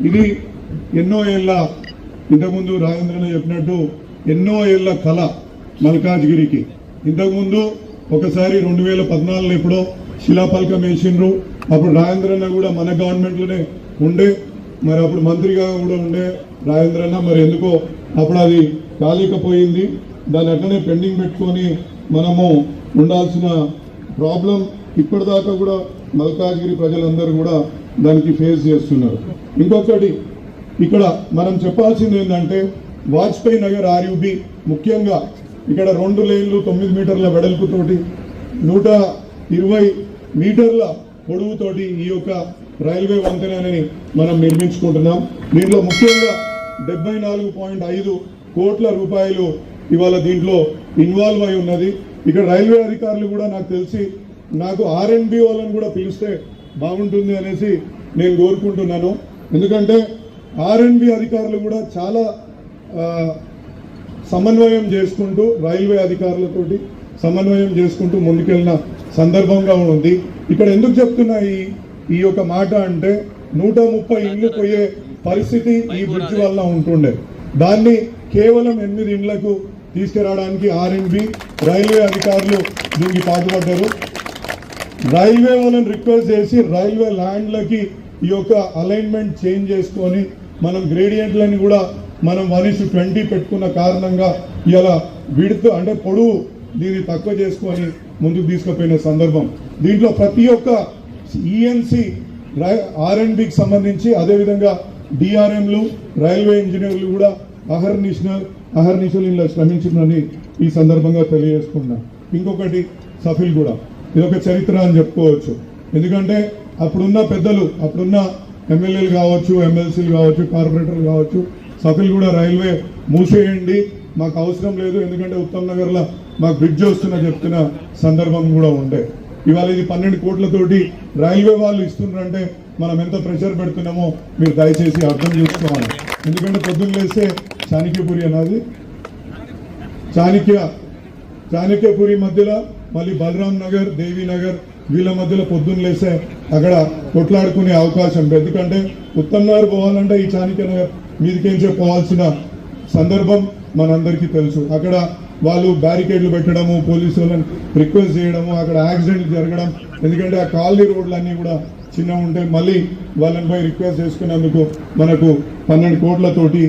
ఇది ఎన్నో ఏళ్ళ ఇంతకుముందు రాజేంద్రన్న చెప్పినట్టు ఎన్నో ఏళ్ళ కళ మల్కాజ్గిరికి. ఇంతకుముందు ఒకసారి 2014లో ఎప్పుడో శిలాఫలకం వేసిండ్రు. అప్పుడు రాజేంద్రన్న కూడా మన గవర్నమెంట్లోనే ఉండే, మరి అప్పుడు మంత్రిగా కూడా ఉండే రాజేంద్రన్న. మరి ఎందుకో అప్పుడు అది కాలేకపోయింది. దాన్ని అట్లనే పెండింగ్ పెట్టుకొని మనము ఉండాల్సిన ప్రాబ్లం ఇప్పటిదాకా కూడా మల్కాజ్గిరి ప్రజలందరూ కూడా దానికి ఫేస్ చేస్తున్నారు. ఇంకొకటి ఇక్కడ మనం చెప్పాల్సింది ఏంటంటే వాజ్పేయి నగర్ ఆర్యూబీ ముఖ్యంగా ఇక్కడ 2 లేన్లు 9 మీటర్ల వెడల్పుతోటి 120 మీటర్ల పొడవుతోటి ఈ యొక్క రైల్వే వంతెనని మనం నిర్మించుకుంటున్నాం. దీంట్లో ముఖ్యంగా 74.5 కోట్ల రూపాయలు ఇవాళ దీంట్లో ఇన్వాల్వ్ అయి ఉన్నది. ఇక్కడ రైల్వే అధికారులు కూడా నాకు తెలిసి నాకు R&B వాళ్ళని కూడా పిలిస్తే బాగుంటుంది అనేసి నేను కోరుకుంటున్నాను. ఎందుకంటే R&B అధికారులు కూడా చాలా సమన్వయం చేసుకుంటూ రైల్వే అధికారులతోటి సమన్వయం చేసుకుంటూ ముందుకెళ్ళిన సందర్భంగా ఉంది. ఇక్కడ ఎందుకు చెప్తున్నా ఈ యొక్క మాట అంటే 130 ఇళ్ళు పోయే పరిస్థితి ఈ బ్రిడ్జ్ వల్ల ఉంటుండే. దాన్ని కేవలం 8 ఇండ్లకు తీసుకురావడానికి R&B రైల్వే అధికారులు దీనికి పాటుపడ్డారు. రైల్వే వాళ్ళని రిక్వెస్ట్ చేసి రైల్వే ల్యాండ్లకి ఈ యొక్క అలైన్మెంట్ చేంజ్ చేసుకొని మనం గ్రేడియంట్లని కూడా మనం 1:20 పెట్టుకున్న కారణంగా ఇలా విడుతూ అంటే పొడవు దీన్ని తక్కువ చేసుకొని ముందుకు తీసుకుపోయిన సందర్భం. దీంట్లో ప్రతి ఒక్క ENC R&Bకి సంబంధించి అదేవిధంగా DRMలు రైల్వే ఇంజనీర్లు కూడా అహర్నిశలు ఇలా శ్రమించిందని ఈ సందర్భంగా తెలియజేసుకున్నాం. ఇంకొకటి సఫిల్ కూడా ఇదొక చరిత్ర అని చెప్పుకోవచ్చు. ఎందుకంటే అప్పుడున్న పెద్దలు, అప్పుడున్న ఎమ్మెల్యేలు కావచ్చు, ఎమ్మెల్సీలు కావచ్చు, కార్పొరేటర్లు కావచ్చు, సఫిల్ కూడా రైల్వే మూసేయండి, మాకు అవసరం లేదు, ఎందుకంటే ఉత్తమ్ నగర్లో మాకు బ్రిడ్జ్ వస్తున్నా చెప్తున్న సందర్భం కూడా ఉండే. ఇవాళ ఇది 12 కోట్లతోటి రైల్వే వాళ్ళు ఇస్తున్నారంటే మనం ఎంత ప్రెషర్ పెడుతున్నామో మీరు దయచేసి అర్థం చేసుకోవాలి. ఎందుకంటే పొద్దున్న లేస్తే చాణక్యపురి అన్నది చాణక్యపురి మధ్యలో మళ్ళీ బలరాం నగర్, దేవీ నగర్ వీళ్ళ మధ్యలో పొద్దున్న లేస్తే అక్కడ కొట్లాడుకునే అవకాశం. ఎందుకంటే ఉత్తమ్ నగర్ పోవాలంటే ఈ చాణక్య నగర్ మీదికేంచే పోవాల్సిన సందర్భం మనందరికీ తెలుసు. అక్కడ వాళ్ళు బ్యారికేడ్లు పెట్టడము, పోలీసు వాళ్ళని రిక్వెస్ట్ చేయడము, అక్కడ యాక్సిడెంట్ జరగడం. ఎందుకంటే ఆ కాలనీ రోడ్లన్నీ కూడా చిన్నగా ఉంటాయి. మళ్ళీ వాళ్ళని పోయి రిక్వెస్ట్ చేసుకున్నందుకు మనకు 12 కోట్లతోటి